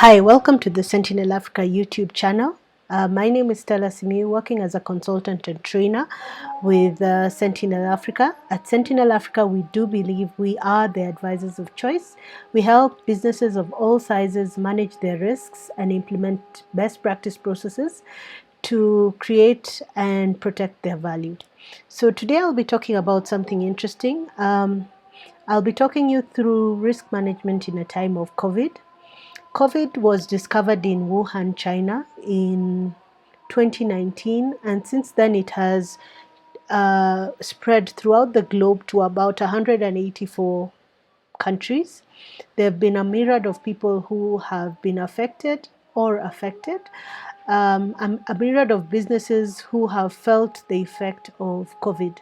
Hi, welcome to the Sentinel Africa YouTube channel. My name is Stella Simiu, working as a consultant and trainer with Sentinel Africa. At Sentinel Africa, we do believe we are the advisors of choice. We help businesses of all sizes manage their risks and implement best practice processes to create and protect their value. So today I'll be talking about something interesting. I'll be talking you through risk management in a time of COVID. COVID was discovered in Wuhan, China in 2019, and since then it has spread throughout the globe to about 184 countries. There have been a myriad of people who have been affected or affected, a myriad of businesses who have felt the effect of COVID.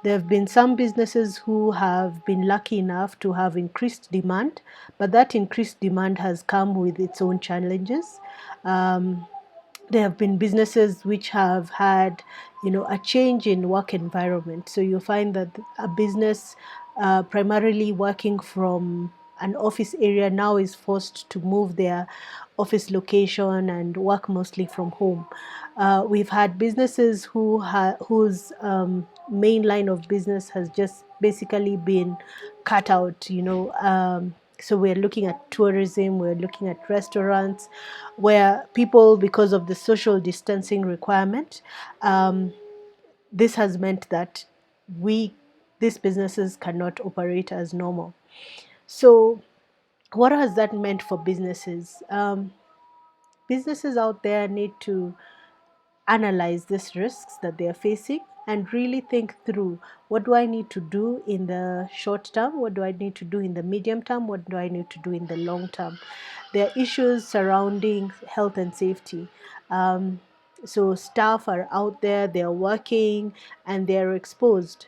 There have been some businesses who have been lucky enough to have increased demand, but that increased demand has come with its own challenges. There have been businesses which have had, a change in work environment. So you find that a business primarily working from an office area now is forced to move their office location and work mostly from home. We've had businesses whose main line of business has just basically been cut out. So we're looking at tourism, we're looking at restaurants, where people, because of the social distancing requirement, this has meant that these businesses cannot operate as normal. So what has that meant for businesses? Businesses out there need to analyze these risks that they are facing and really think through, what do I need to do in the short term? What do I need to do in the medium term? What do I need to do in the long term? There are issues surrounding health and safety. So staff are out there, they're working and they're exposed.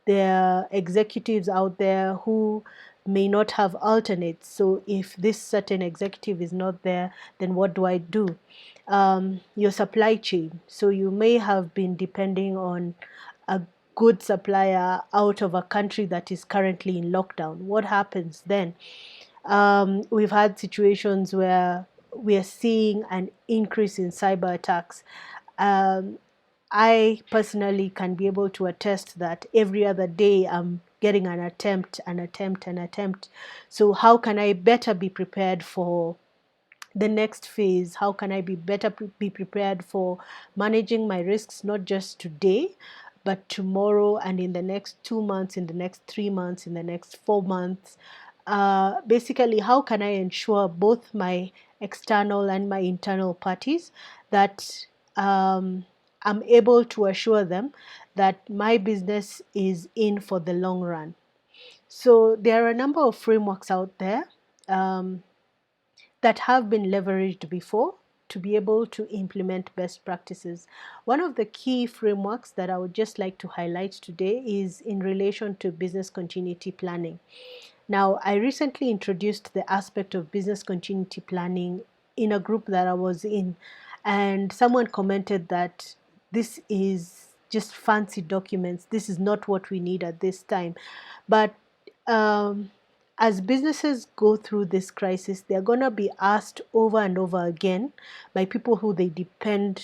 There are executives out there who may not have alternates. So if this certain executive is not there, then what do I do? Your supply chain. So you may have been depending on a good supplier out of a country that is currently in lockdown. What happens then? We've had situations where we are seeing an increase in cyber attacks. Um, I personally can be able to attest that every other day I'm getting an attempt, an attempt, an attempt. So how can I better be prepared for the next phase? How can I be prepared for managing my risks, not just today, but tomorrow and in the next 2 months, in the next 3 months, in the next 4 months? Basically, how can I ensure both my external and my internal parties that I'm able to assure them that my business is in for the long run? So there are a number of frameworks out there. That have been leveraged before to be able to implement best practices. One of the key frameworks that I would just like to highlight today is in relation to business continuity planning. Now, I recently introduced the aspect of business continuity planning in a group that I was in, and someone commented that this is just fancy documents. This is not what we need at this time. But um, as businesses go through this crisis, they're going to be asked over and over again by people who depend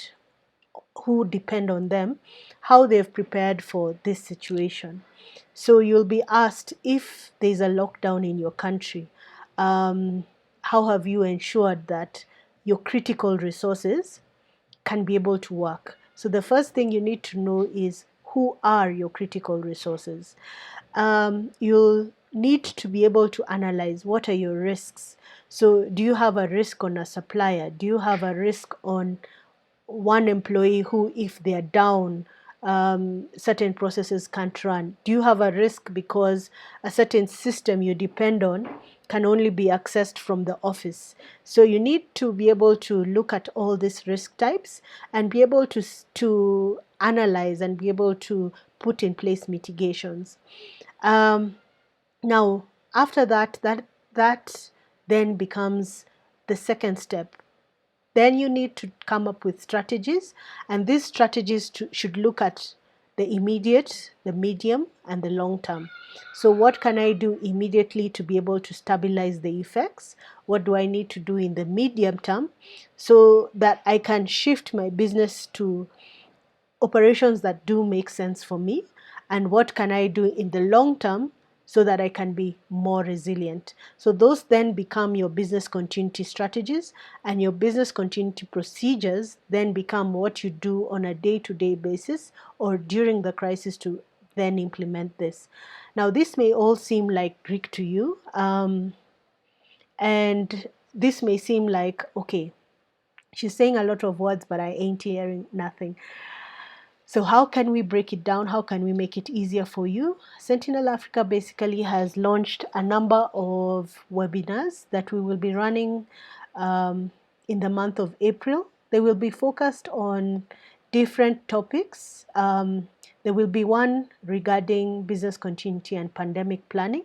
on them, how they've prepared for this situation. So you'll be asked, if there's a lockdown in your country, how have you ensured that your critical resources can be able to work? So the first thing you need to know is, who are your critical resources? You'll need to be able to analyze, what are your risks. So do you have a risk on a supplier? Do you have a risk on one employee who, if they're down, certain processes can't run? Do you have a risk because a certain system you depend on can only be accessed from the office? So you need to be able to look at all these risk types and be able to analyze and be able to put in place mitigations. Um, Now, after that then becomes the second step. Then you need to come up with strategies, and these strategies should look at the immediate, the medium, and the long term. So what can I do immediately to be able to stabilize the effects? What do I need to do in the medium term so that I can shift my business to operations that do make sense for me? And what can I do in the long term so that I can be more resilient? So those then become your business continuity strategies, and your business continuity procedures then become what you do on a day-to-day basis or during the crisis to then implement this. Now, this may all seem like Greek to you, and this may seem like, okay, she's saying a lot of words, but I ain't hearing nothing. So how can we break it down? How can we make it easier for you? Sentinel Africa basically has launched a number of webinars that we will be running in the month of April. They will be focused on different topics. There will be one regarding business continuity and pandemic planning.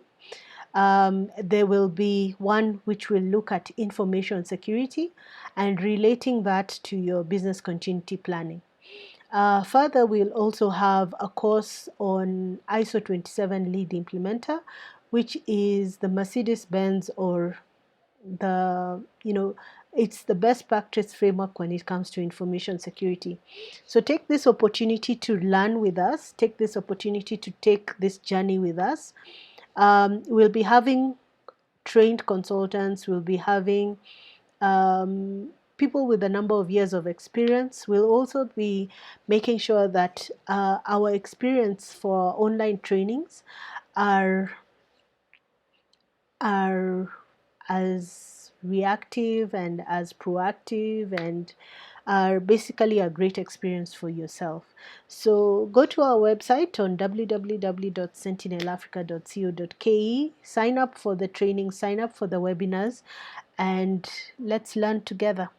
There will be one which will look at information security and relating that to your business continuity planning. Further, we'll also have a course on ISO 27 lead implementer, which is the Mercedes-Benz, or it's the best practice framework when it comes to information security. So take this opportunity to learn with us, take this opportunity to take this journey with us. We'll be having trained consultants, we'll be having people with a number of years of experience. We'll also be making sure that our experience for online trainings are as reactive and as proactive and are basically a great experience for yourself. So go to our website on www.sentinelafrica.co.ke, sign up for the training, sign up for the webinars, and let's learn together.